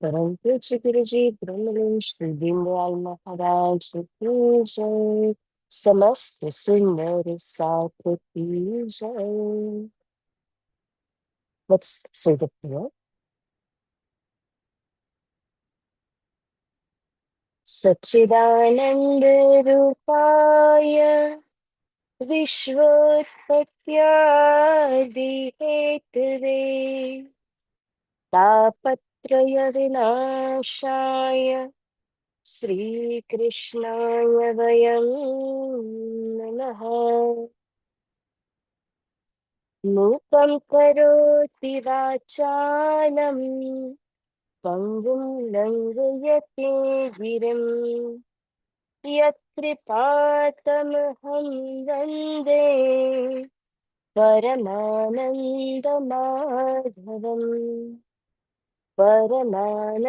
परम पूज्य गुरु जी ब्रह्मलीन श्री दीनदयाल महाराज की जय। समस्त सुंदर साथ की जय। Let's say the prayer. सच्चिदानंद रूपाय विश्वोत्पत्त्यादि हेतवे तापत्रय विनाशाय श्रीकृष्णाय वयं नमः। मूकं करोति वाचालं पङ्गुं लङ्घयते गिरिं यत्कृपातमहं वन्दे परमानन्दमाधवम् परमानन्दमाधवम्।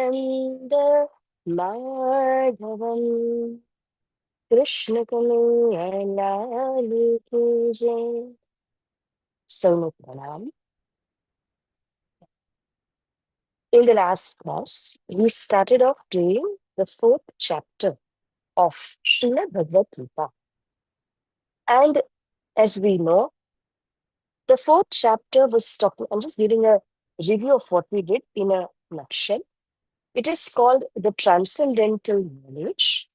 कृष्ण कन्हैया लाल की जय। Sono Pranam. In the last class, we started off doing the fourth chapter of Shrimad Bhagavatgita. And as we know, the fourth chapter was talking, I'm just giving a review of what we did in a nutshell. It is called the Transcendental Knowledge.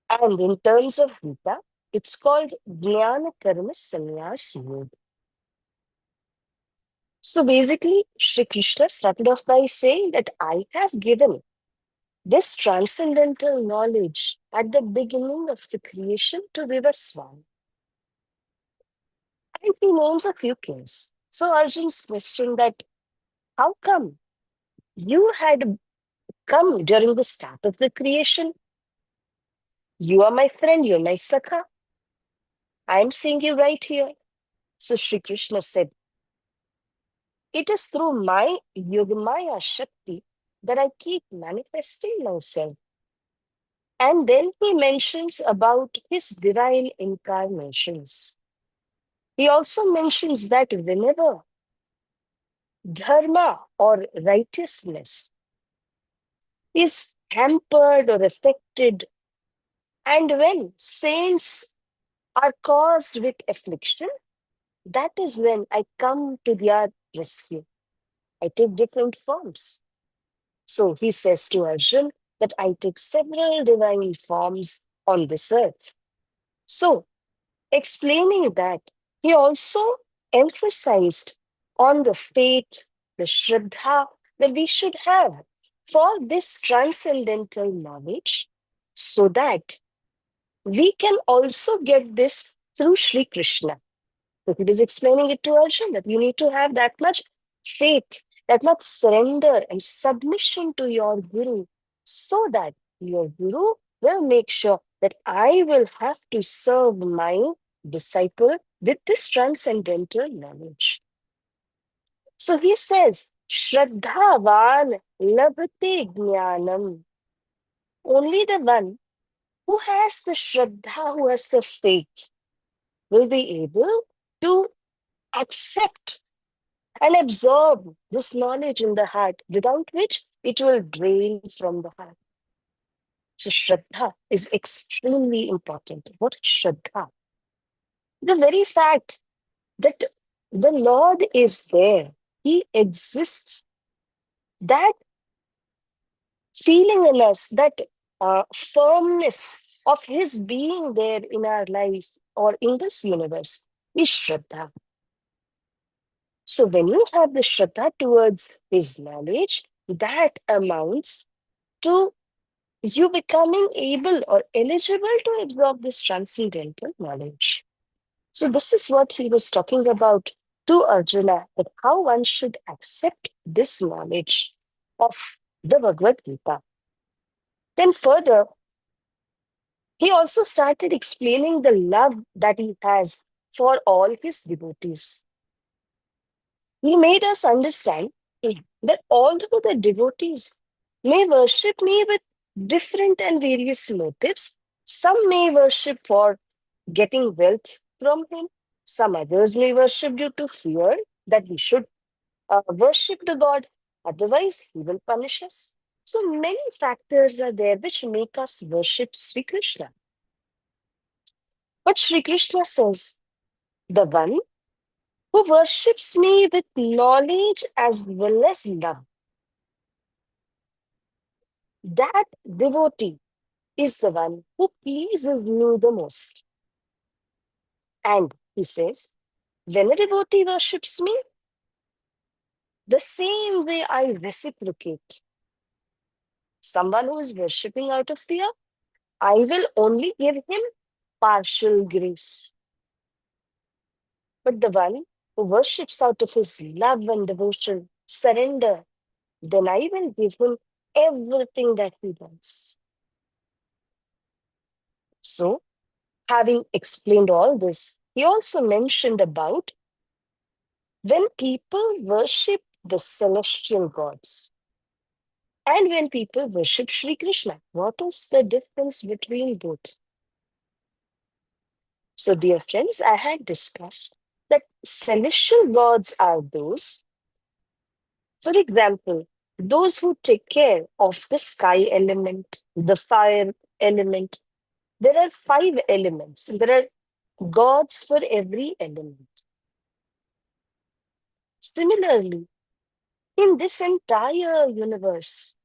And in terms of Gita, it's called Jnana Karma Sannyas Yoga. So basically, Shri Krishna started off by saying that I have given this transcendental knowledge at the beginning of the creation to Vivaswan. And he names a few kings. So Arjun's question that how come you had come during the start of the creation? You are my friend, you're my Sakha. I'm seeing you right here. So Shri Krishna said, it is through my Yogamaya Shakti that I keep manifesting myself. And then he mentions about his divine incarnations. He also mentions that whenever dharma or righteousness is hampered or affected, and when saints are caused with affliction, that is when I come to their rescue. I take different forms. So he says to Arjun that I take several divine forms on this earth. So, explaining that, he also emphasized on the faith, the Shraddha that we should have for this transcendental knowledge so that we can also get this through Sri Krishna. So he was explaining it to Arjun that you need to have that much faith, that much surrender and submission to your Guru so that your Guru will make sure that I will have to serve my disciple with this transcendental knowledge. So he says, Shraddhavan labhate jnanam. Only the one who has the Shraddha, who has the faith, will be able to accept and absorb this knowledge in the heart, without which it will drain from the heart. So Shraddha is extremely important. What is Shraddha? The very fact that the Lord is there, He exists, that feeling in us, that firmness of His being there in our life or in this universe is Shraddha. So when you have the Shraddha towards His knowledge, that amounts to you becoming able or eligible to absorb this transcendental knowledge. So this is what he was talking about to Arjuna, that how one should accept this knowledge of the Bhagavad Gita. Then further, he also started explaining the love that he has for all his devotees. He made us understand that although the devotees may worship me with different and various motives, some may worship for getting wealth from him, some others may worship due to fear that we should worship the god, Otherwise, he will punish us. So many factors are there which make us worship Sri Krishna. But Sri Krishna says, the one who worships me with knowledge as well as love, that devotee is the one who pleases me the most. And he says, when a devotee worships me, the same way I reciprocate. Someone who is worshipping out of fear, I will only give him partial grace. But the one who worships out of his love and devotion, surrender, then I will give him everything that he wants. So, having explained all this, he also mentioned about when people worship the celestial gods and when people worship Sri Krishna, what is the difference between both? So, dear friends, I had discussed that celestial gods are those, for example, those who take care of the sky element, the fire element. There are 5 elements. There are gods for every element. Similarly, in this entire universe,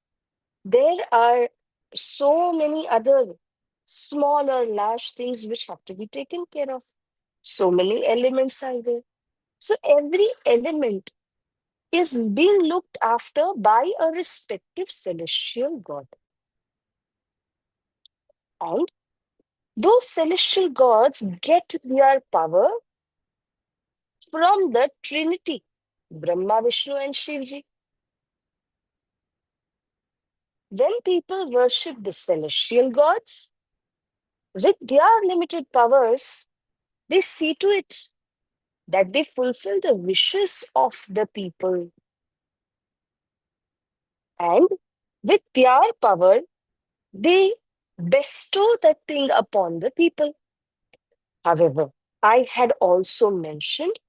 there are so many other small or large things which have to be taken care of. So many elements are there. So every element is being looked after by a respective celestial god. And those celestial gods get their power from the Trinity, Brahma, Vishnu, and Shivji. When people worship the celestial gods, with their limited powers, they see to it that they fulfill the wishes of the people. And with their power, they bestow that thing upon the people. However, I had also mentioned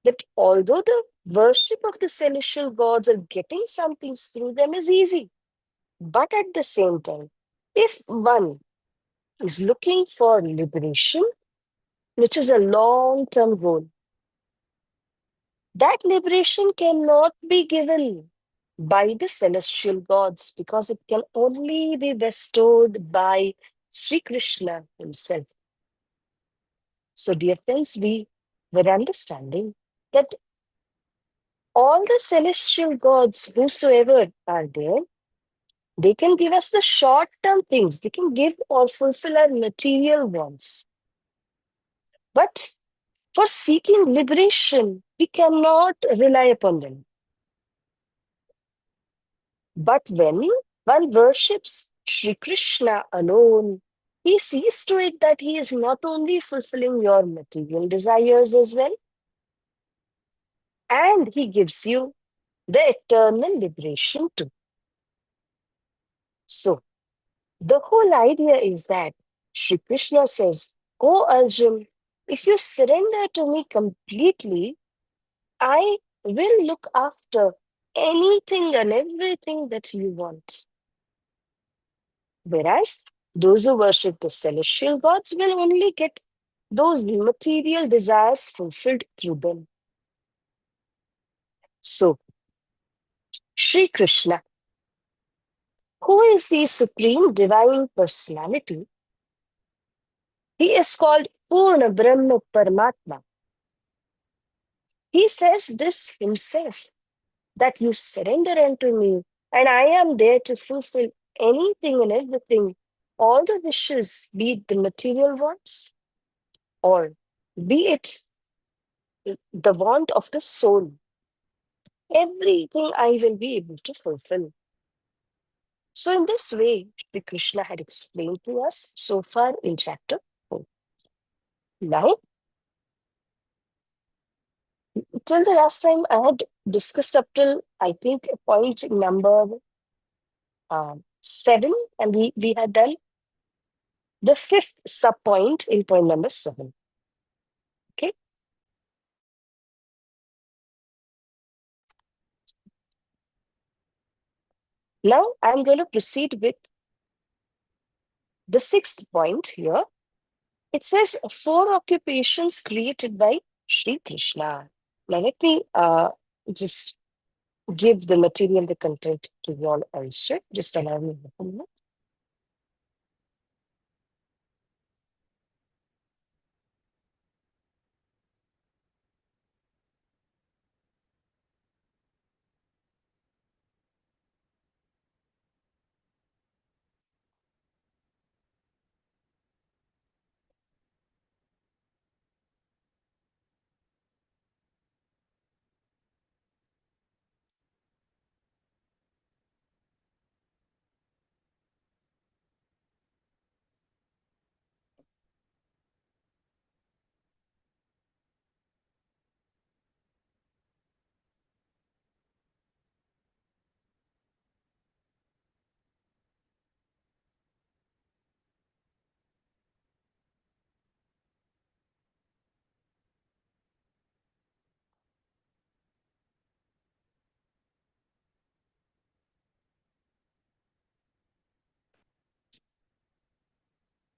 that although the worship of the celestial gods or getting something through them is easy, but at the same time, if one is looking for liberation, which is a long term goal, that liberation cannot be given by the celestial gods because it can only be bestowed by Sri Krishna himself. So, dear friends, we were understanding that all the celestial gods, whosoever are there, they can give us the short term things, they can give or fulfill our material wants. But for seeking liberation, we cannot rely upon them. But when one worships Sri Krishna alone, he sees to it that he is not only fulfilling your material desires as well, and he gives you the eternal liberation too. So, the whole idea is that Sri Krishna says, "Oh Arjun, if you surrender to me completely, I will look after anything and everything that you want." Whereas those who worship the celestial gods will only get those material desires fulfilled through them. So, Sri Krishna, who is the supreme divine personality, he is called Purna Brahma Paramatma. He says this himself, that you surrender unto me, and I am there to fulfill anything and everything, all the wishes, be it the material wants, or be it the want of the soul. Everything I will be able to fulfill. So, in this way, Sri Krishna had explained to us so far in chapter 4. Now, till the last time, I had discussed up till, I think, point number 7, and we had done the 5th sub point in point number 7. Okay. Now I'm going to proceed with the sixth point here. It says four occupations created by Sri Krishna. Now let me just give the material, the content to you all also. Just allow me a moment.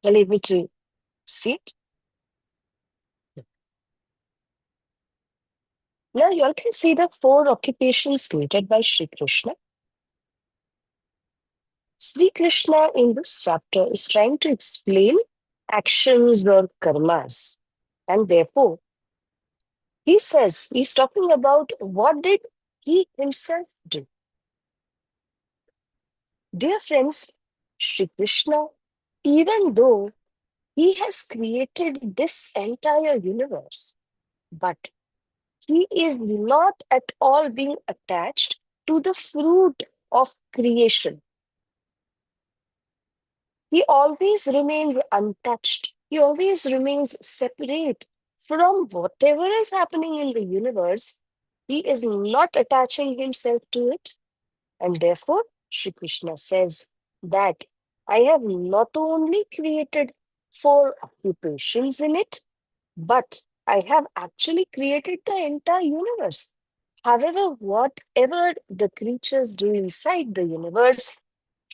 Are you able to see it? Now you all can see the four occupations created by Sri Krishna. Sri Krishna in this chapter is trying to explain actions or karmas. And therefore, he says, he's talking about what did he himself do. Dear friends, Sri Krishna, even though he has created this entire universe, but he is not at all being attached to the fruit of creation. He always remains untouched. He always remains separate from whatever is happening in the universe. He is not attaching himself to it. And therefore, Shri Krishna says that I have not only created four occupations in it, but I have actually created the entire universe. However, whatever the creatures do inside the universe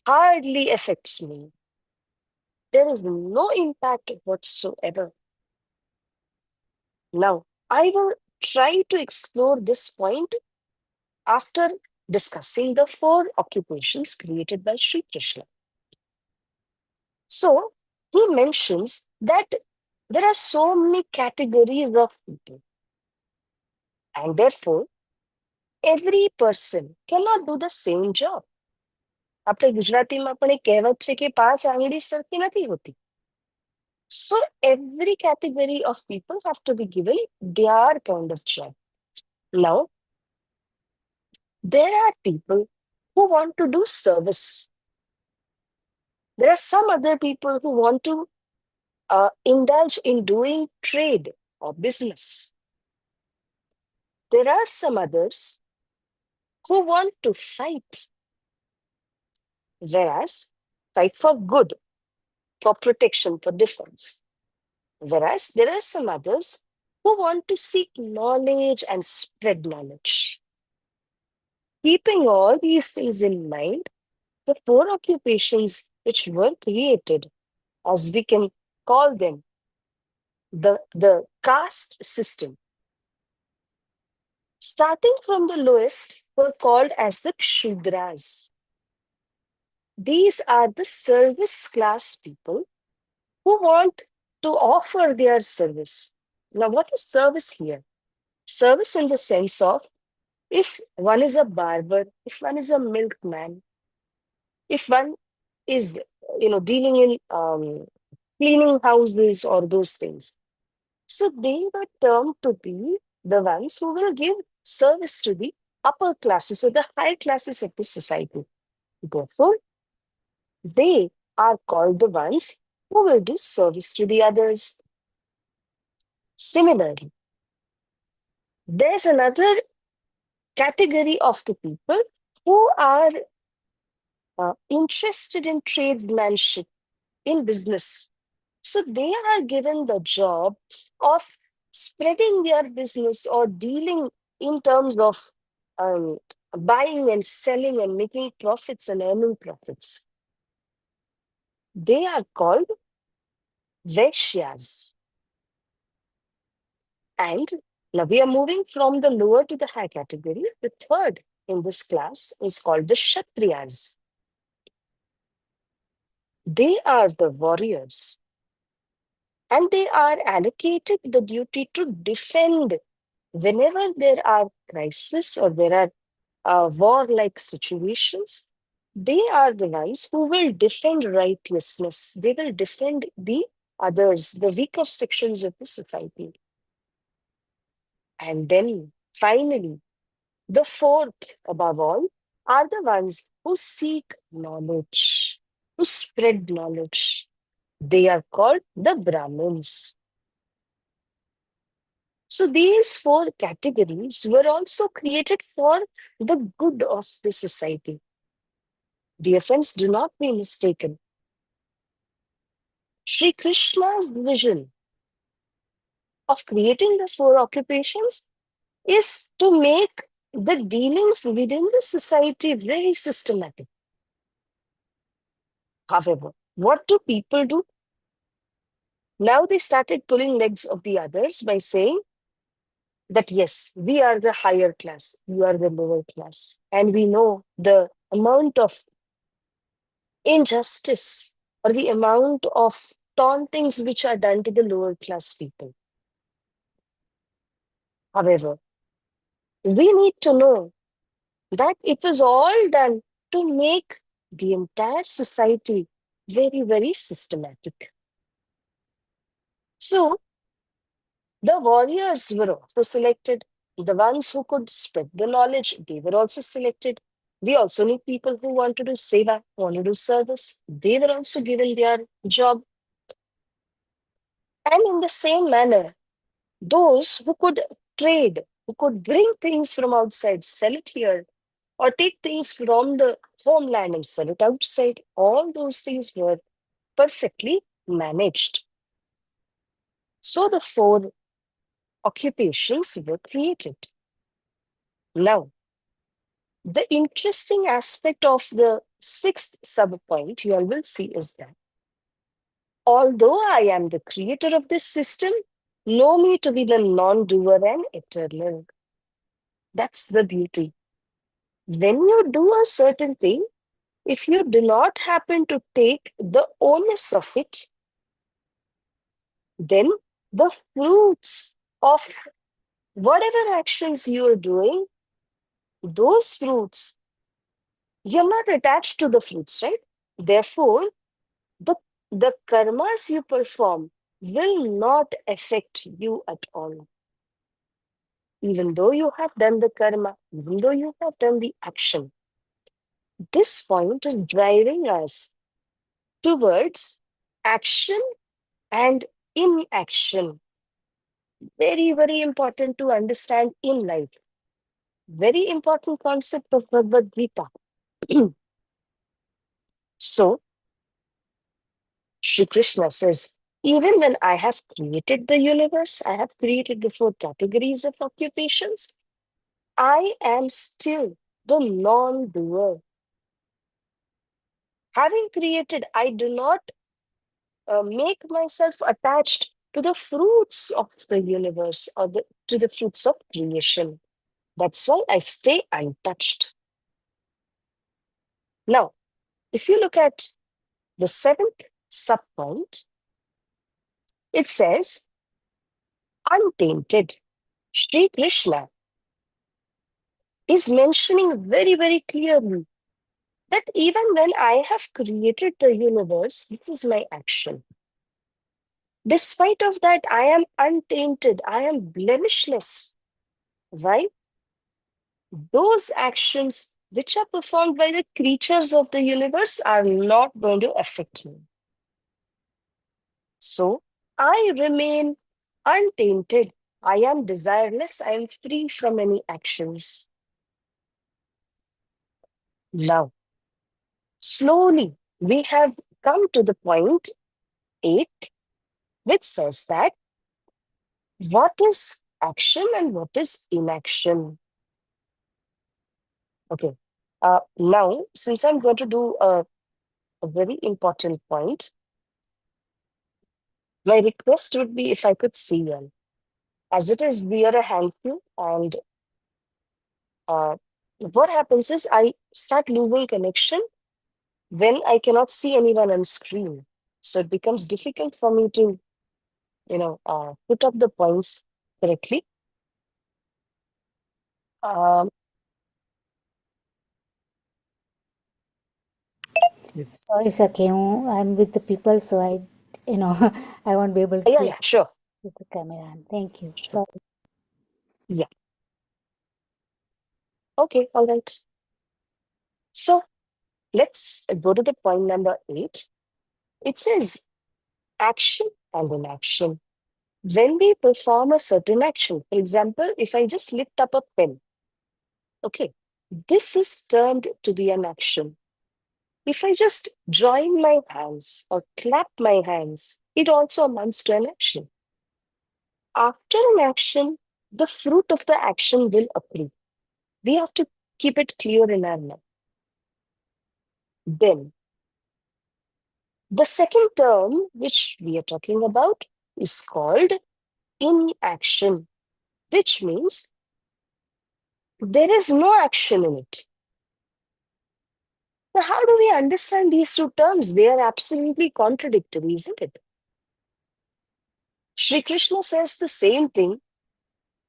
hardly affects me. There is no impact whatsoever. Now, I will try to explore this point after discussing the four occupations created by Sri Krishna. So, he mentions that there are so many categories of people, and therefore, every person cannot do the same job. આપણે ગુજરાતીમાં પણ એક કહેવત છે કે પાંચ આંગળી સરખી નથી હોતી. So every category of people have to be given their kind of job. Now, there are people who want to do service. There are some other people who want to indulge in doing trade or business. There are some others who want to fight, whereas fight for good, for protection, for defense. Whereas there are some others who want to seek knowledge and spread knowledge. Keeping all these things in mind, the four occupations which were created, as we can call them, the caste system, starting from the lowest, were called as the Kshudras. These are the service class people who want to offer their service. Now, what is service here? Service in the sense of if one is a barber, if one is a milkman, if one is, dealing in cleaning houses or those things. So they were termed to be the ones who will give service to the upper classes or the high classes of the society. Therefore, they are called the ones who will do service to the others. Similarly, there's another category of the people who are interested in tradesmanship, in business. So they are given the job of spreading their business or dealing in terms of buying and selling and making profits and earning profits. They are called Vaishyas. And now we are moving from the lower to the high category. The third in this class is called the Kshatriyas. They are the warriors, and they are allocated the duty to defend whenever there are crises or there are war-like situations. They are the ones who will defend righteousness. They will defend the others, the weaker sections of the society. And then finally, the fourth, above all, are the ones who seek knowledge, who spread knowledge. They are called the Brahmins. So these four categories were also created for the good of the society. Dear friends, do not be mistaken. Sri Krishna's vision of creating the four occupations is to make the dealings within the society very systematic. However, what do people do? Now they started pulling legs of the others by saying that yes, we are the higher class, you are the lower class. And we know the amount of injustice or the amount of tauntings which are done to the lower class people. However, we need to know that it was all done to make the entire society very, very systematic. So, the warriors were also selected. The ones who could spread the knowledge, they were also selected. We also need people who want to do seva, want to do service. They were also given their job. And in the same manner, those who could trade, who could bring things from outside, sell it here, or take things from the homeland and sell it outside, all those things were perfectly managed. So the four occupations were created. Now, the interesting aspect of the sixth sub-point you all will see is that although I am the creator of this system, know me to be the non-doer and eternal. That's the beauty. When you do a certain thing, if you do not happen to take the onus of it, then the fruits of whatever actions you are doing, those fruits, you're not attached to the fruits, right? Therefore, the, the karmas you perform will not affect you at all. Even though you have done the karma, even though you have done the action, this point is driving us towards action and inaction. Very, very important to understand in life. Very important concept of Bhagavad Gita. So, Shri Krishna says, even when I have created the universe, I have created the four categories of occupations, I am still the non-doer. Having created, I do not make myself attached to the fruits of the universe or to the fruits of creation. That's why I stay untouched. Now, if you look at the seventh subpoint, it says, untainted. Sri Krishna is mentioning very, very clearly that even when I have created the universe, this is my action. Despite of that, I am untainted, I am blemishless. Why? Those actions which are performed by the creatures of the universe are not going to affect me. So I remain untainted. I am desireless. I am free from any actions. Now, slowly, we have come to the point 8, which says that what is action and what is inaction? Okay. Now, since I'm going to do a very important point, my request would be if I could see you. As it is, we are a handful, and uh, what happens is I start losing connection when I cannot see anyone on screen. So it becomes difficult for me to, put up the points correctly. Um, Sorry, Sakemu. I'm with the people, so you know, I won't be able to yeah, take yeah, sure, the camera on. Thank you. sure. Sorry. Yeah, okay, all right. So let's go to the point number 8. It says action and inaction. When we perform a certain action, for example, if I just lift up a pen, okay, this is termed to be an action. If I just join my hands or clap my hands, it also amounts to an action. After an action, the fruit of the action will accrue. We have to keep it clear in our mind. Then, the second term which we are talking about is called inaction, which means there is no action in it. Now, how do we understand these two terms? They are absolutely contradictory, isn't it? Shri Krishna says the same thing,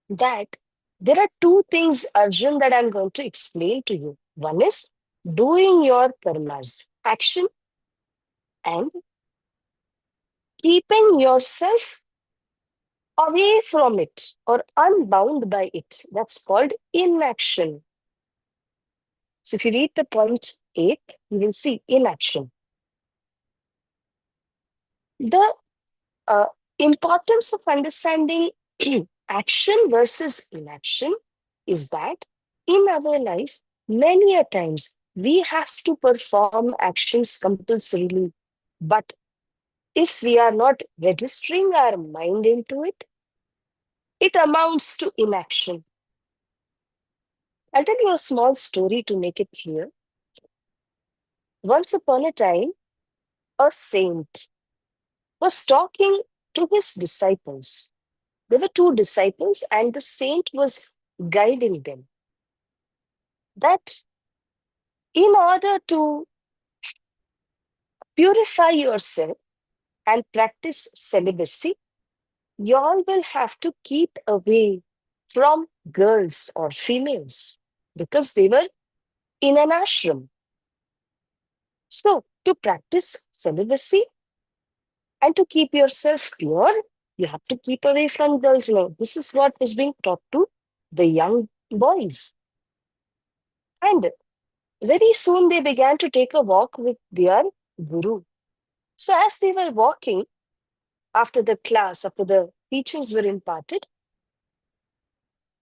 that there are two things, Arjun, that I'm going to explain to you. One is doing your karmas, action, and keeping yourself away from it or unbound by it. That's called inaction. So if you read the point 8, you will see inaction. The uh, importance of understanding action versus inaction is that in our life, many a times we have to perform actions compulsorily. But if we are not registering our mind into it, it amounts to inaction. I'll tell you a small story to make it clear. Once upon a time, a saint was talking to his disciples. There were two disciples, and the saint was guiding them that in order to purify yourself and practice celibacy, you all will have to keep away from girls or females because they were in an ashram. So, to practice celibacy and to keep yourself pure, you have to keep away from girls. Now, this is what is being taught to the young boys. And very soon they began to take a walk with their guru. So, as they were walking after the class, after the teachings were imparted,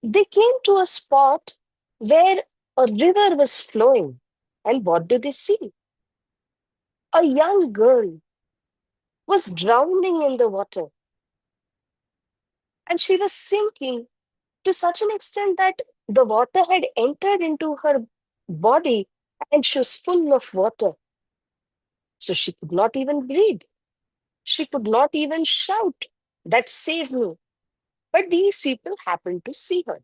they came to a spot where a river was flowing. And what do they see? A young girl was drowning in the water, and she was sinking to such an extent that the water had entered into her body and she was full of water. So she could not even breathe. She could not even shout, "That save me." But these people happened to see her.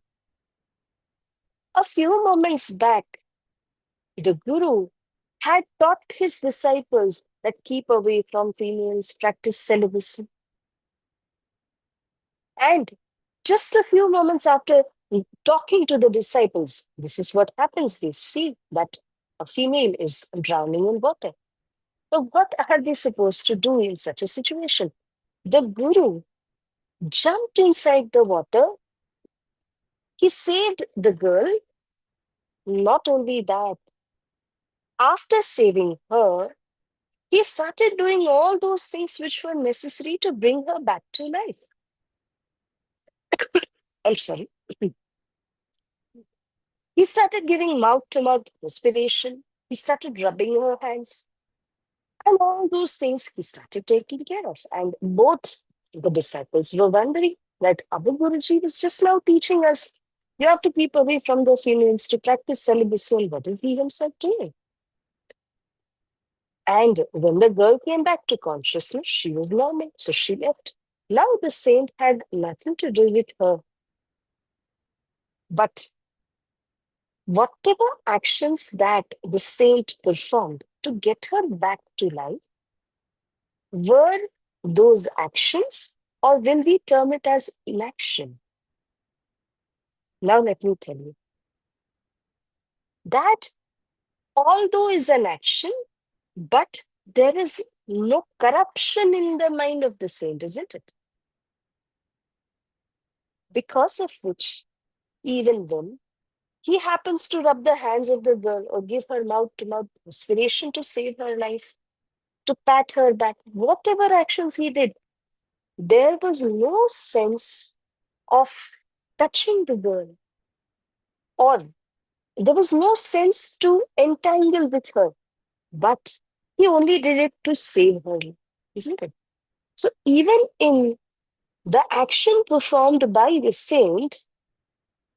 A few moments back, the Guru had taught his disciples that keep away from females, practice celibacy. And just a few moments after talking to the disciples, this is what happens. They see that a female is drowning in water. So, what are they supposed to do in such a situation? The Guru jumped inside the water. He saved the girl. Not only that, after saving her, he started doing all those things which were necessary to bring her back to life. I'm sorry. He started giving mouth to mouth respiration. He started rubbing her hands. And all those things he started taking care of. And both the disciples were wondering that Abu Guruji was just now teaching us. You have to keep away from the females to practice celibacy. And what is he himself doing? And when the girl came back to consciousness, she was normal, so she left. Now the saint had nothing to do with her. But whatever actions that the saint performed to get her back to life, were those actions, or will we term it as inaction? Now let me tell you that although is an action, but there is no corruption in the mind of the saint, isn't it? Because of which, even then, he happens to rub the hands of the girl or give her mouth to mouth aspiration to save her life, to pat her back, whatever actions he did, there was no sense of touching the girl, or there was no sense to entangle with her, but he only did it to save her, isn't it? So even in the action performed by the saint,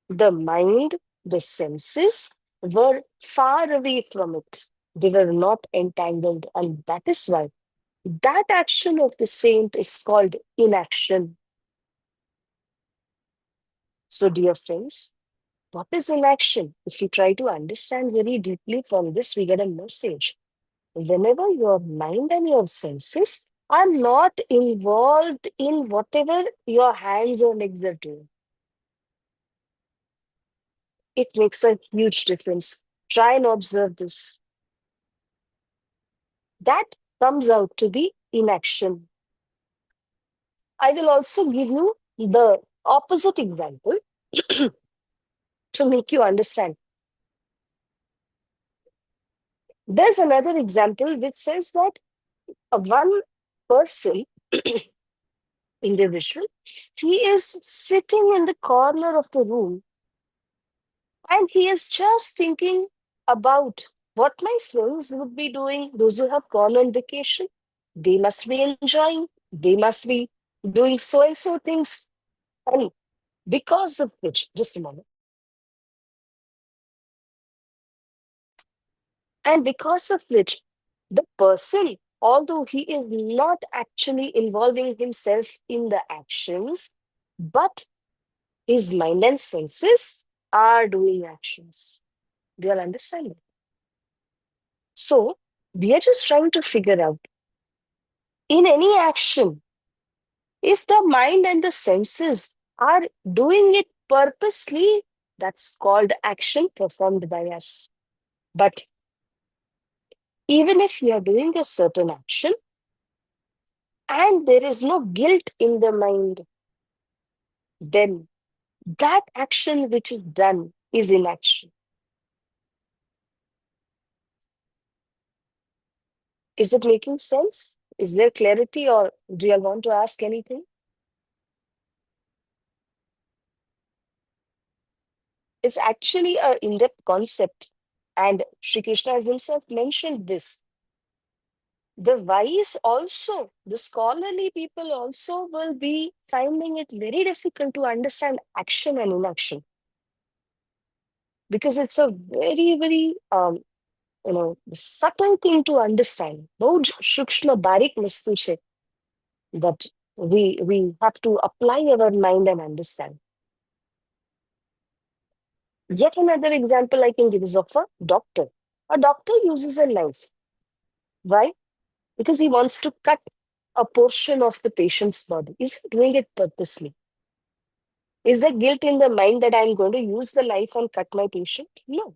the mind, the senses were far away from it. They were not entangled, and that is why that action of the saint is called inaction. So, dear friends, what is inaction? If you try to understand very deeply from this, we get a message. Whenever your mind and your senses are not involved in whatever your hands or legs are doing, it makes a huge difference. Try and observe this. That comes out to be inaction. I will also give you the opposite example to make you understand. There's another example which says that one person, individual, he is sitting in the corner of the room and he is just thinking about what my friends would be doing, those who have gone on vacation. They must be enjoying, they must be doing so and so things. And because of which, just a moment, and because of which, the person, although he is not actually involving himself in the actions, but his mind and senses are doing actions. Do you all understand it? So, we are just trying to figure out in any action, if the mind and the senses are doing it purposely, that's called action performed by us. But even if we are doing a certain action and there is no guilt in the mind, then that action which is done is inaction. Is it making sense? Is there clarity, or do you all want to ask anything? It's actually a in-depth concept, and Sri Krishna has himself mentioned this. The wise also, the scholarly people also will be finding it very difficult to understand action and inaction, because it's a very, very subtle thing to understand. बहुत सूक्ष्म बारीक वस्तु है that we have to apply our mind and understand. Yet another example I can give is of a doctor. A doctor uses a knife. Why? Because he wants to cut a portion of the patient's body. Is he doing it purposely? Is there guilt in the mind that I'm going to use the knife and cut my patient? No.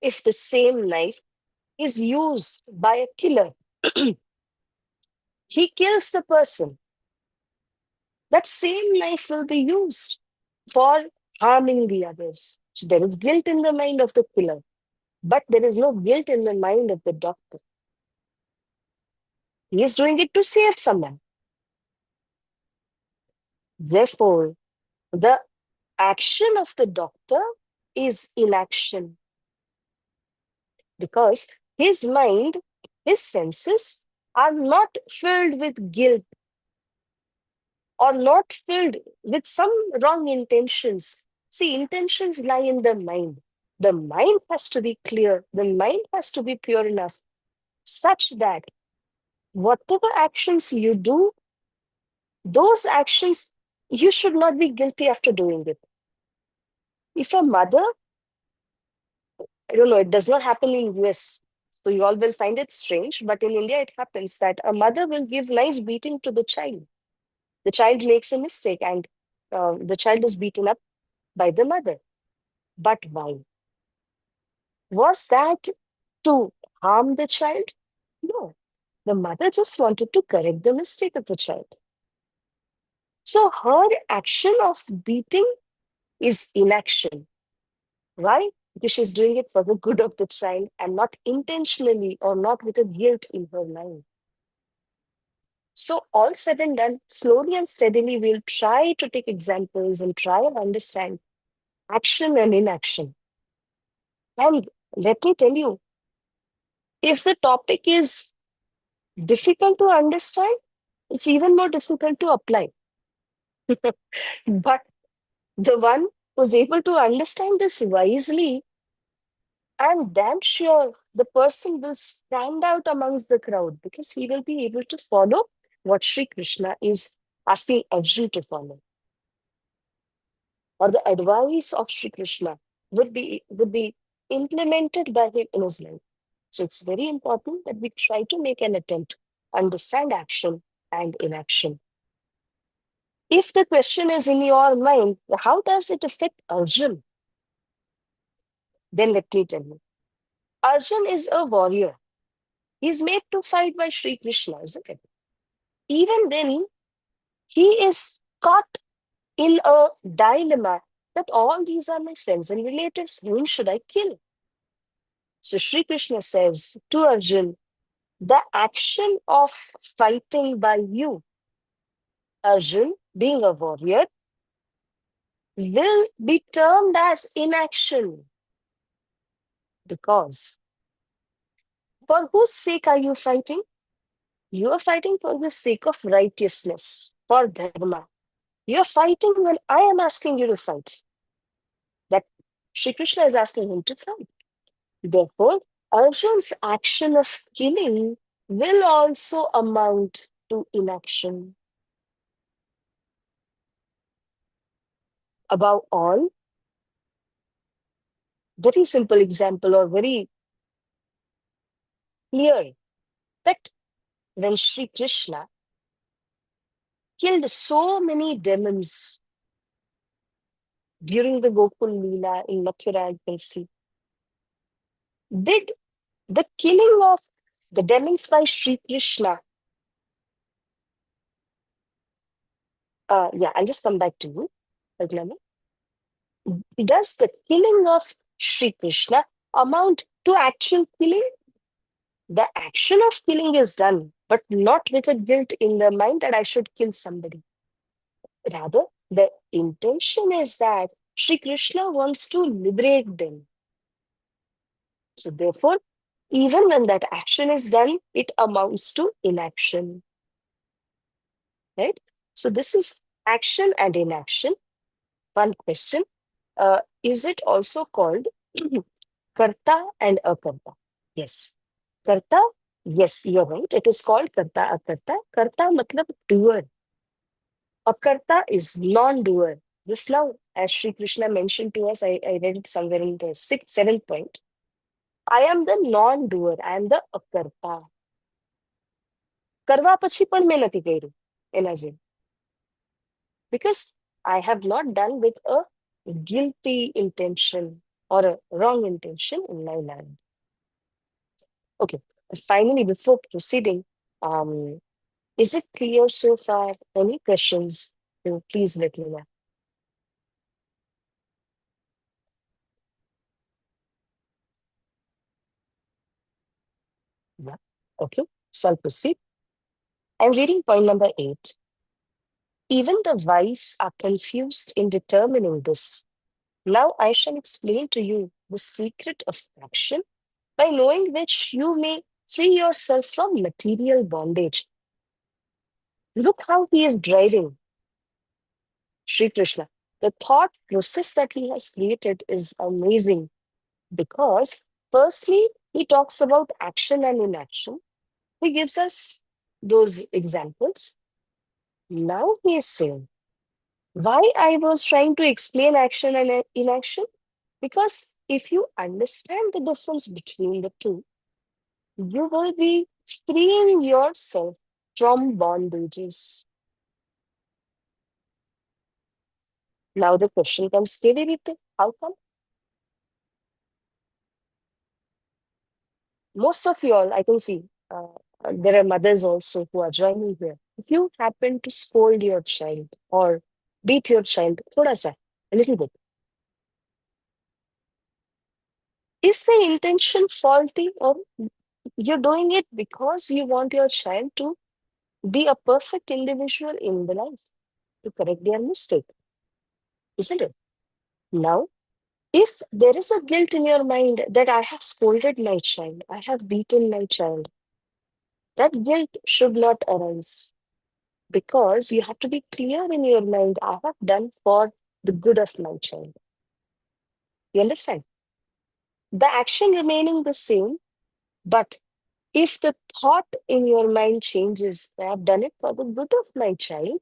If the same knife is used by a killer, he kills the person. That same knife will be used for harming the others. So there is guilt in the mind of the killer, but there is no guilt in the mind of the doctor. He is doing it to save someone. Therefore, the action of the doctor is inaction, because his mind, his senses are not filled with guilt or not filled with some wrong intentions. See, intentions lie in the mind. The mind has to be clear. The mind has to be pure enough such that whatever actions you do, those actions, you should not be guilty after doing it. If a mother, I don't know, it does not happen in US, so you all will find it strange, but in India it happens that a mother will give nice beating to the child. The child makes a mistake and the child is beaten up by the mother. But why? Was that to harm the child? No. The mother just wanted to correct the mistake of the child. So her action of beating is inaction. Why? Because she's doing it for the good of the child and not intentionally or not with a guilt in her mind. So, all said and done, slowly and steadily, we'll try to take examples and try and understand action and inaction. And let me tell you, if the topic is difficult to understand, it's even more difficult to apply. But the one who's able to understand this wisely, I'm damn sure the person will stand out amongst the crowd because he will be able to follow what Sri Krishna is asking Arjun to follow, or the advice of Sri Krishna would be implemented by him in his life. So it's very important that we try to make an attempt, understand action and inaction. If the question is in your mind, how does it affect Arjun? Then let me tell you. Arjun is a warrior. He's made to fight by Sri Krishna, isn't it? Even then, he is caught in a dilemma that all these are my friends and relatives. Whom should I kill? So Sri Krishna says to Arjun, the action of fighting by you, Arjun, being a warrior, will be termed as inaction. Because for whose sake are you fighting? You are fighting for the sake of righteousness, for dharma. You are fighting when I am asking you to fight. That Shri Krishna is asking him to fight. Therefore, Arjun's action of killing will also amount to inaction. Above all, very simple example or very clear that when Sri Krishna killed so many demons during the Gokul Leela in Mathura, you can see, did the killing of the demons by Sri Krishna, yeah, I'll just come back to you, Pragnana. Does the killing of Sri Krishna amount to actual killing? The action of killing is done, but not with a guilt in the mind that I should kill somebody. Rather, the intention is that Sri Krishna wants to liberate them. So, therefore, even when that action is done, it amounts to inaction. Right? So, this is action and inaction. One question, is it also called karta and akarta? Yes. Karta, yes, you're right. It is called karta akarta. Karta matlab doer. Akarta is non-doer. This now, as Sri Krishna mentioned to us, I read it somewhere in the sixth, seventh point. I am the non-doer. I am the akarta. કરવા પછી પણ મેં નથી કર્યું એના જેમ. Because I have not done with a guilty intention or a wrong intention in my mind. Okay. Finally, before proceeding, um, is it clear so far? Any questions? Please let me know. Yeah. Okay. So I'll proceed. I'm reading point number 8. Even the wise are confused in determining this. Now I shall explain to you the secret of action, by knowing which you may free yourself from material bondage. Look how he is driving Sri Krishna. The thought process that he has created is amazing because, firstly, he talks about action and inaction. He gives us those examples. Now he is saying why I was trying to explain action and inaction. Because if you understand the difference between the two, you will be freeing yourself from bondages. Now the question comes, Kevirite, how come? Most of you all, I can see, there are mothers also who are joining here. If you happen to scold your child or beat your child, thoda sa, a little bit, is the intention faulty, or you're doing it because you want your child to be a perfect individual in the life, to correct their mistake, isn't it? Now, if there is a guilt in your mind that I have scolded my child, I have beaten my child, that guilt should not arise because you have to be clear in your mind, I have done for the good of my child. You understand? The action remaining the same, but if the thought in your mind changes, I have done it for the good of my child,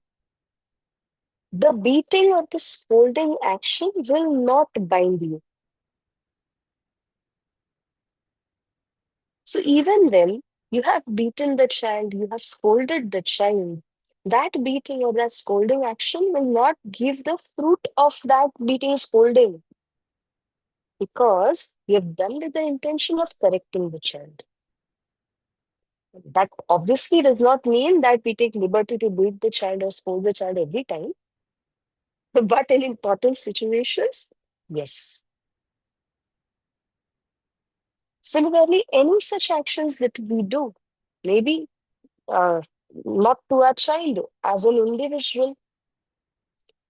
the beating or the scolding action will not bind you. So even when you have beaten the child, you have scolded the child, that beating or that scolding action will not give the fruit of that beating scolding because you have done with the intention of correcting the child. That obviously does not mean that we take liberty to beat the child or scold the child every time, but in important situations, yes. Similarly, any such actions that we do, maybe uh, not to our child, as an individual,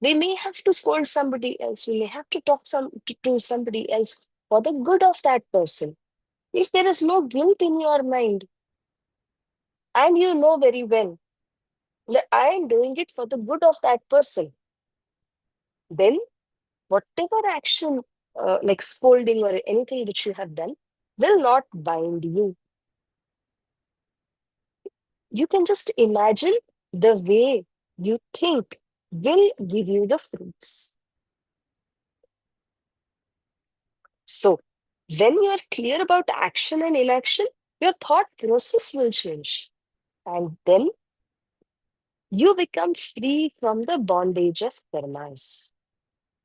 we may have to scold somebody else, we may have to talk to somebody else for the good of that person. If there is no guilt in your mind, and you know very well that I am doing it for the good of that person, then whatever action, like scolding or anything which you have done, will not bind you. You can just imagine the way you think will give you the fruits. So, when you are clear about action and inaction, your thought process will change. And then you become free from the bondage of karmas,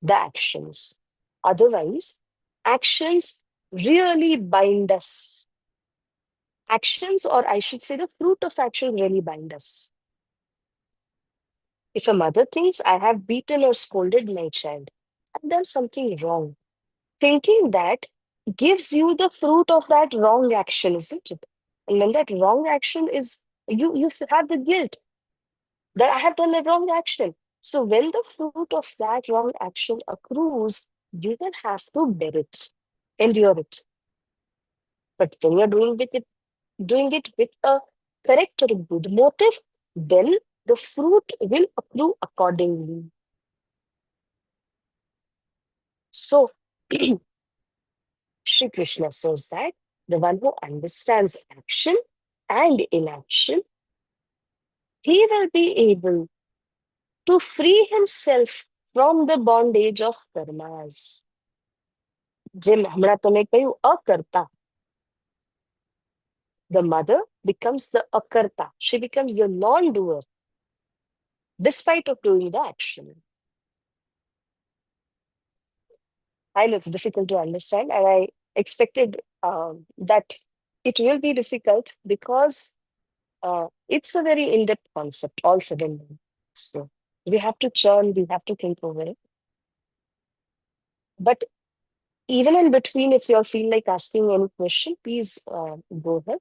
the actions. Otherwise, actions really bind us. Actions, or I should say, the fruit of action really bind us. If a mother thinks I have beaten or scolded my child, I've done something wrong, thinking that gives you the fruit of that wrong action, isn't it? And when that wrong action is, you have the guilt that I have done a wrong action. So when the fruit of that wrong action accrues, you will have to bear it, endure it. But when you're doing it with a correct or a good motive, then the fruit will accrue accordingly. So Shri Krishna says that the one who understands action and inaction, he will be able to free himself from the bondage of karmas. જેમ હમણાં તમે કહ્યું અકર્તા, the mother becomes the akarta. She becomes the non-doer despite of doing the action. I know it's difficult to understand, and I expected that it will be difficult because it's a very in-depth concept, all said and done. So we have to churn, we have to think over it. But even in between, if you all feel like asking any question, please go ahead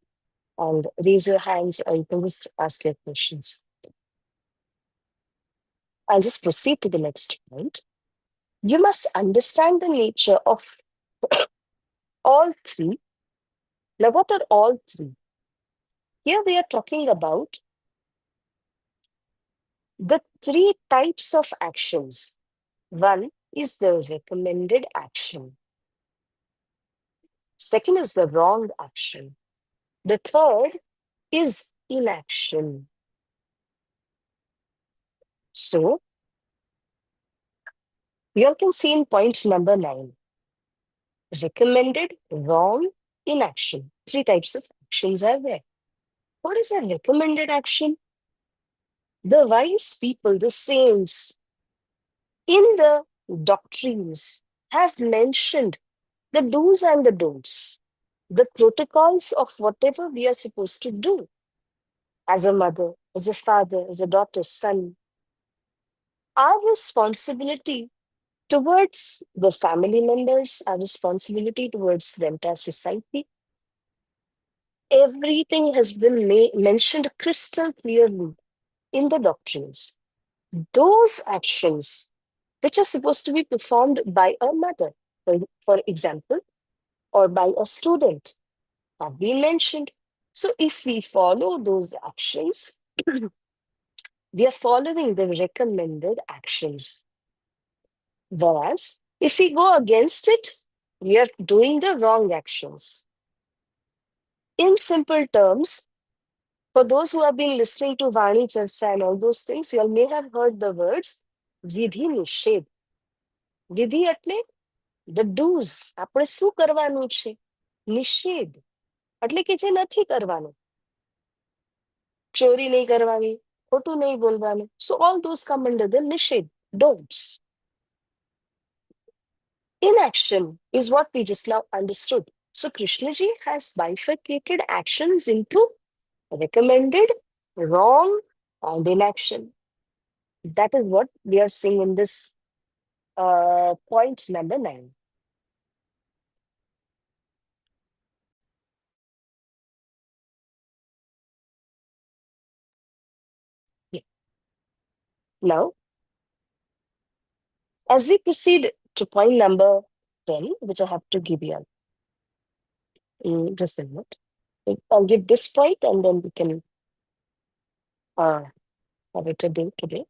and raise your hands, or you can just ask your questions. I'll just proceed to the next point. You must understand the nature of all three. Now, what are all three? Here we are talking about the three types of actions One is the recommended action. Second is the wrong action. The third is inaction. So, you all can see in point number 9, recommended, wrong, inaction. Three types of actions are there. What is a recommended action? The wise people, the saints, in the doctrines have mentioned the do's and the don'ts, the protocols of whatever we are supposed to do as a mother, as a father, as a daughter, son. Our responsibility towards the family members, our responsibility towards the entire society, everything has been mentioned crystal clearly in the doctrines. Those actions which are supposed to be performed by a mother, for example, or by a student, have been mentioned. So if we follow those actions, we are following the recommended actions. Whereas if we go against it, we are doing the wrong actions. In simple terms, for those who have been listening to Vani Charcha and all those things, you all may have heard the words Vidhi Nishedh. Vidhi એટલે the do's. આપણે શું કરવાનું છે? નિષેધ એટલે કે જે નથી કરવાનું. ચોરી નહીં કરવાની, ખોટું નહીં બોલવાનું. So all those come under the nishedh, don'ts. Inaction is what we just now understood. So Krishnaji has bifurcated actions into recommended, wrong, and inaction. That is what we are seeing in this point number 9. Yeah. Now, as we proceed to point number 10, which I have to give you just a minute. I'll give this point and then we can have it a day today.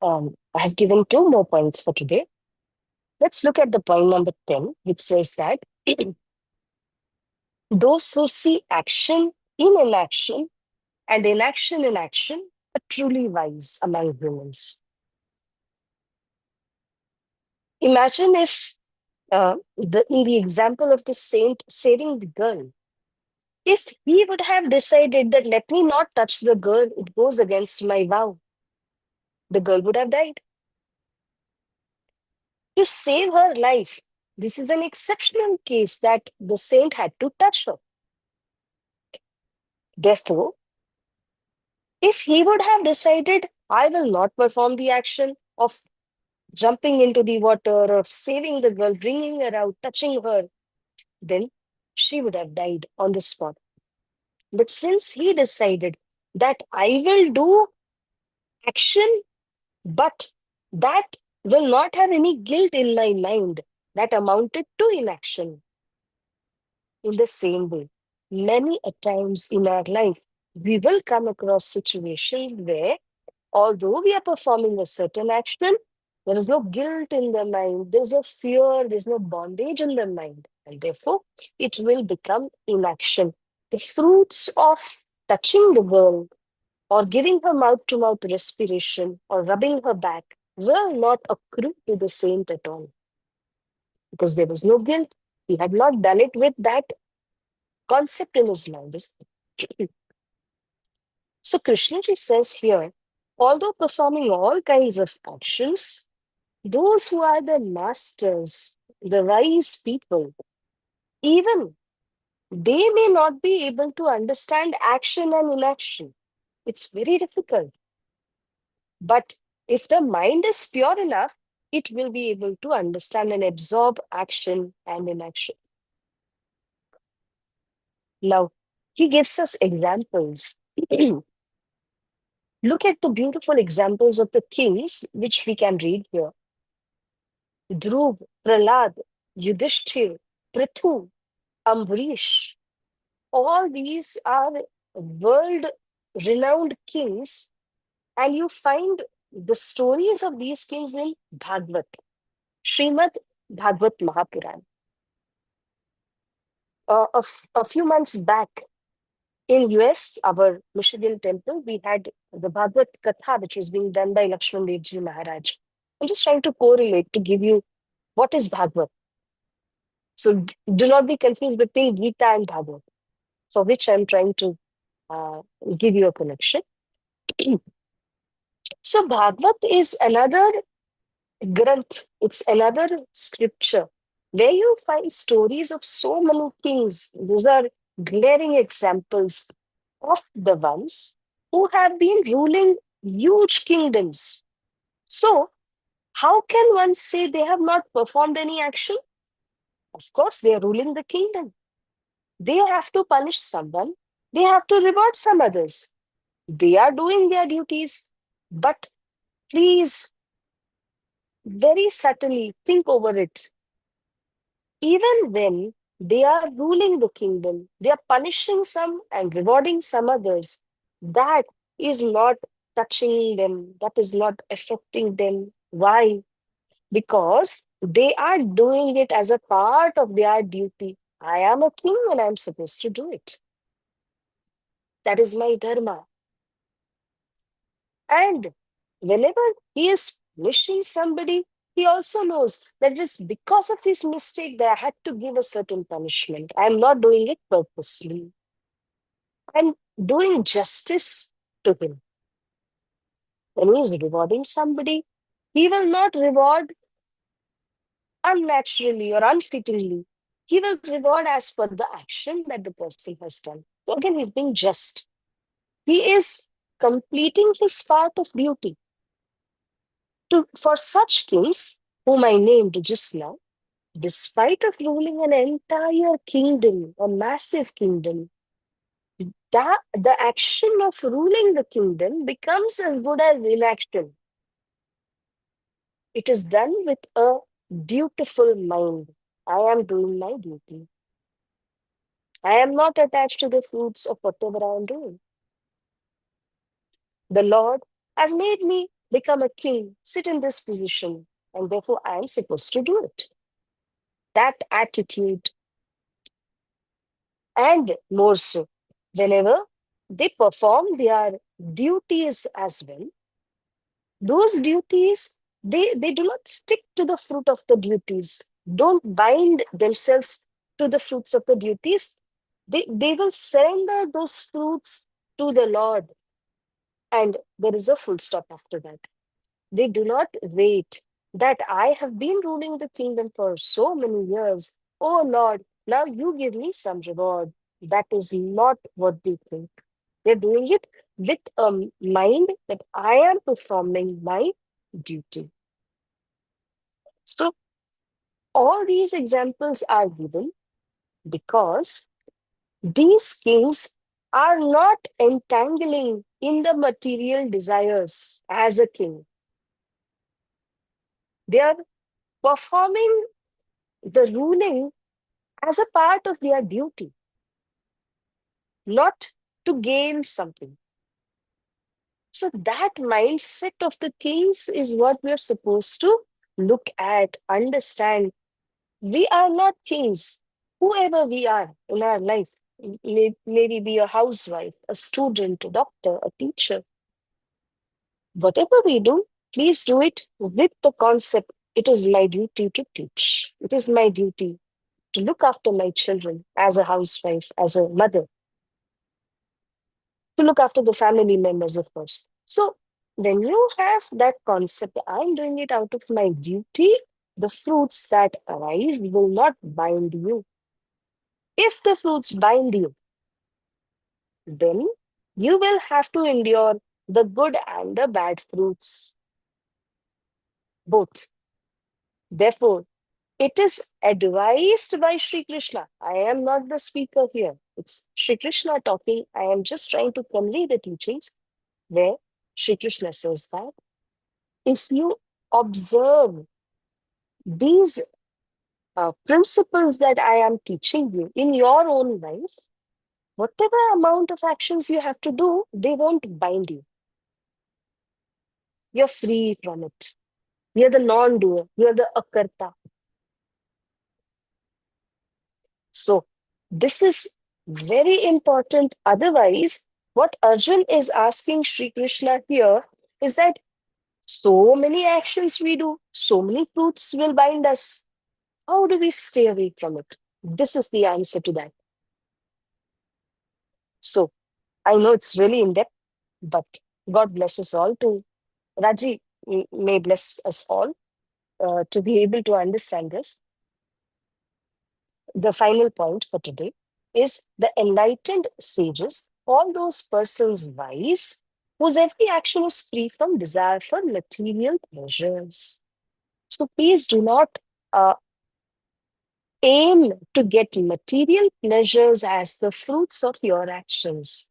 I have given 2 more points for today. Let's look at the point number 10, which says that those who see action in inaction and inaction in action are truly wise among humans. Imagine if, in the example of the saint saving the girl, if he would have decided that let me not touch the girl, it goes against my vow, the girl would have died. To save her life, this is an exceptional case that the saint had to touch her. Therefore, if he would have decided, I will not perform the action of jumping into the water, of saving the girl, bringing her out, touching her, then she would have died on the spot. But since he decided that I will do action, but that will not have any guilt in my mind, that amounted to inaction. In the same way, many a times in our life, we will come across situations where, although we are performing a certain action, there is no guilt in the mind, there's no fear, there's no bondage in the mind, and therefore it will become inaction. The fruits of touching the girl or giving her mouth to mouth respiration or rubbing her back will not accrue to the saint at all because there was no guilt. He had not done it with that concept in his mind. So Krishnaji says here, Although performing all kinds of actions, those who are the masters, the wise people, even they may not be able to understand action and inaction. It's very difficult. But if the mind is pure enough, it will be able to understand and absorb action and inaction. Now, he gives us examples. Look at the beautiful examples of the kings which we can read here. Dhruv, Prahlad, Yudhishthir, Prithu, Ambarish. All these are world renowned kings, and you find the stories of these kings in Bhagavad, Shrimad Bhagavat Mahapuran. A few months back in US, our Michigan temple, we had the Bhagavad Katha, which was being done by Lakshman Devji Maharaj. I'm just trying to correlate to give you what is Bhagavad. So do not be confused between Gita and Bhagavad, for which I'm trying to uh, give you a connection. So Bhagavad is another Granth, it's another scripture where you find stories of so many kings. Those are glaring examples of the ones who have been ruling huge kingdoms. So, how can one say they have not performed any action? Of course, they are ruling the kingdom. They have to punish someone, they have to reward some others. They are doing their duties. But please, very subtly think over it. Even when they are ruling the kingdom, they are punishing some and rewarding some others. That is not touching them, that is not affecting them. Why? Because they are doing it as a part of their duty. I am a king and I'm supposed to do it. That is my dharma. And whenever he is punishing somebody, he also knows that just because of his mistake, that I had to give a certain punishment. I'm not doing it purposely. I'm doing justice to him. When he is rewarding somebody, he will not reward unnaturally or unfittingly. He will reward as per the action that the person has done. So again, he's being just. He is completing his part of duty. For such kings, whom I named just now, despite of ruling an entire kingdom, a massive kingdom, that the action of ruling the kingdom becomes as good as inaction. It is done with a dutiful mind. I am doing my duty. I am not attached to the fruits of whatever I am doing. The Lord has made me become a king, sit in this position, and therefore I am supposed to do it. That attitude, and more so, whenever they perform their duties as well, those duties, they do not stick to the fruit of the duties, don't bind themselves to the fruits of the duties. They will surrender those fruits to the Lord, and there is a full stop after that. They do not wait that I have been ruling the kingdom for so many years. Oh Lord, now you give me some reward. That is not what they think. They're doing it with a mind that I am performing my duty. So, all these examples are given because these kings are not entangling in the material desires as a king. They are performing the ruling as a part of their duty, not to gain something. So, that mindset of the kings is what we are supposed to look at, understand. We are not kings, whoever we are in our life. Maybe be a housewife, a student, a doctor, a teacher. Whatever we do, please do it with the concept it is my duty to teach. It is my duty to look after my children as a housewife, as a mother, to look after the family members, of course. So, When you have that concept, I'm doing it out of my duty, the fruits that arise will not bind you. If the fruits bind you, then you will have to endure the good and the bad fruits, both. Therefore, it is advised by Sri Krishna. I am not the speaker here. It's Sri Krishna talking. I am just trying to convey the teachings where Sri Krishna says that if you observe these principles that I am teaching you in your own life, whatever amount of actions you have to do, they won't bind you. You're free from it. You're the non doer, you're the akarta. So, this is very important. Otherwise, what Arjun is asking Sri Krishna here is that so many actions we do, so many fruits will bind us. How do we stay away from it? This is the answer to that. So, I know it's really in depth, but God bless us all to, Raji may bless us all to be able to understand this. The final point for today is the enlightened sages, all those persons wise, whose every action is free from desire for material pleasures. So please do not uh, aim to get material pleasures as the fruits of your actions.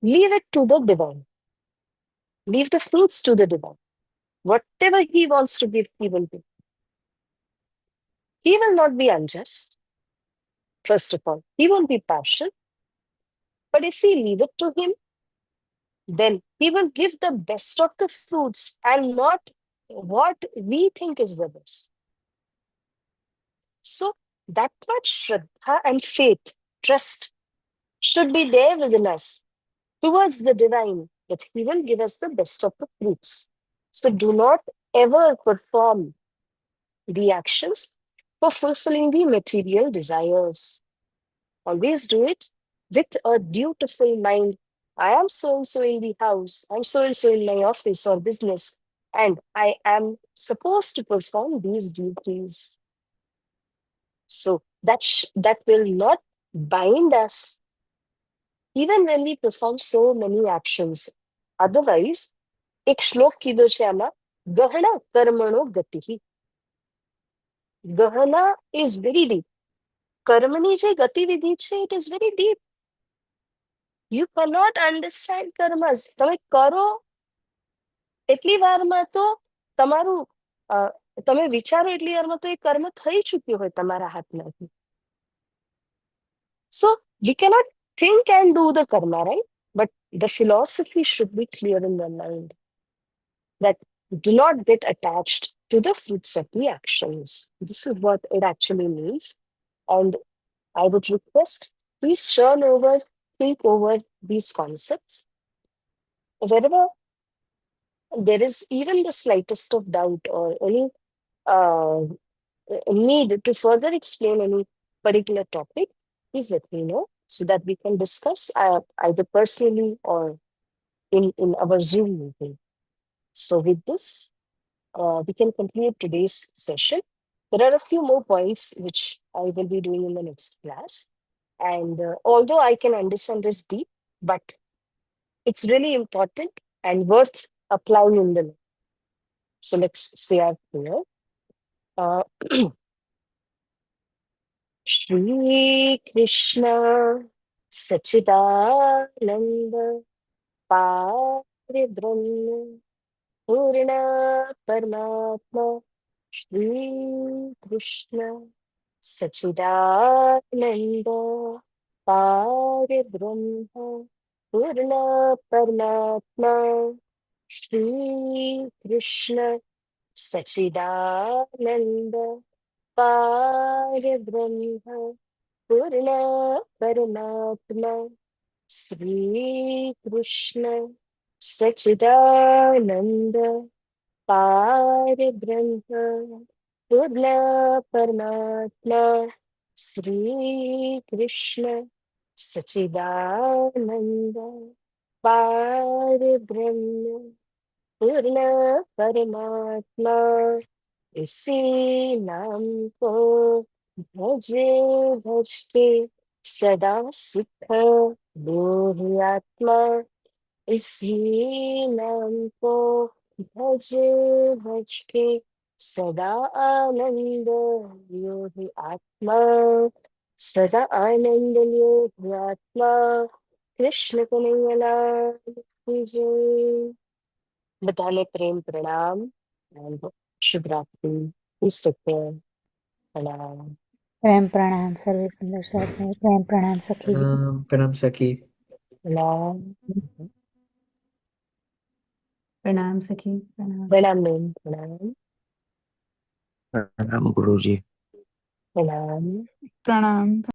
Leave it to the divine. Leave the fruits to the divine. Whatever he wants to give, he will give. He will not be unjust, first of all. He won't be partial. But if we leave it to him, then he will give the best of the fruits and not what we think is the best. So that much Shraddha and faith, trust should be there within us towards the divine that he will give us the best of the fruits. So do not ever perform the actions for fulfilling the material desires. Always do it with a dutiful mind. I am so and so in the house, I'm so and so in my office or business, and I am supposed to perform these duties. So that will not bind us even when we perform so many actions. Otherwise, एक श्लोक कीधो છે આમાં ગહના કર્મણો ગતિ. ગહના is very deep. કર્મની જે ગતિવિધિ છે, it is very deep. You cannot understand કર્મસ. તમે કરો એટલી વારમાં તો તમારું તમે વિચારો એટલી વારમાં તો એ કર્મ થઈ ચૂક્યું હોય તમારા હાથમાંથી. So we cannot think and do the karma, right? But the philosophy should be clear in the mind that do not get attached to the fruits of the actions. This is what it actually means. And I would request, please churn over, think over these concepts. Wherever there is even the slightest of doubt or any uh, need to further explain any particular topic, please let me know so that we can discuss either personally or in our Zoom meeting. So, with this, we can conclude today's session. There are a few more points which I will be doing in the next class. And although I can understand this deep, but it's really important and worth applying in the life. So let's say our prayer. Uh, Shri Krishna Sachidananda Paribrahma Purna Paramatma Shri Krishna Sachidananda Paribrahma Purna Paramatma Shri Krishna Sachidananda Paribrahma Purna Paramatma Sri Krishna Sachidananda Paribrahma Purna Paramatma Sri Krishna Sachidananda पार ब्रह्म पूर्ण परमात्मा, इसी नाम को भजे भज के सदा सुख देहि आत्मा, इसी नाम को भजे भज के सदा आनंद योगी आत्मा, सदा आनंद योगी आत्मा। कृष्ण कन्हैया लाल की जय। बताने प्रेम प्रणाम and शुभ रात्रि। Please take care. प्रणाम। प्रेम प्रणाम सर्वे सुंदर साथ में, प्रेम प्रणाम सखी जी। प्रणाम प्रणाम सखी। प्रणाम। प्रणाम सखी, प्रणाम। प्रणाम मैम, प्रणाम। प्रणाम गुरुजी। प्रणाम। प्रणाम।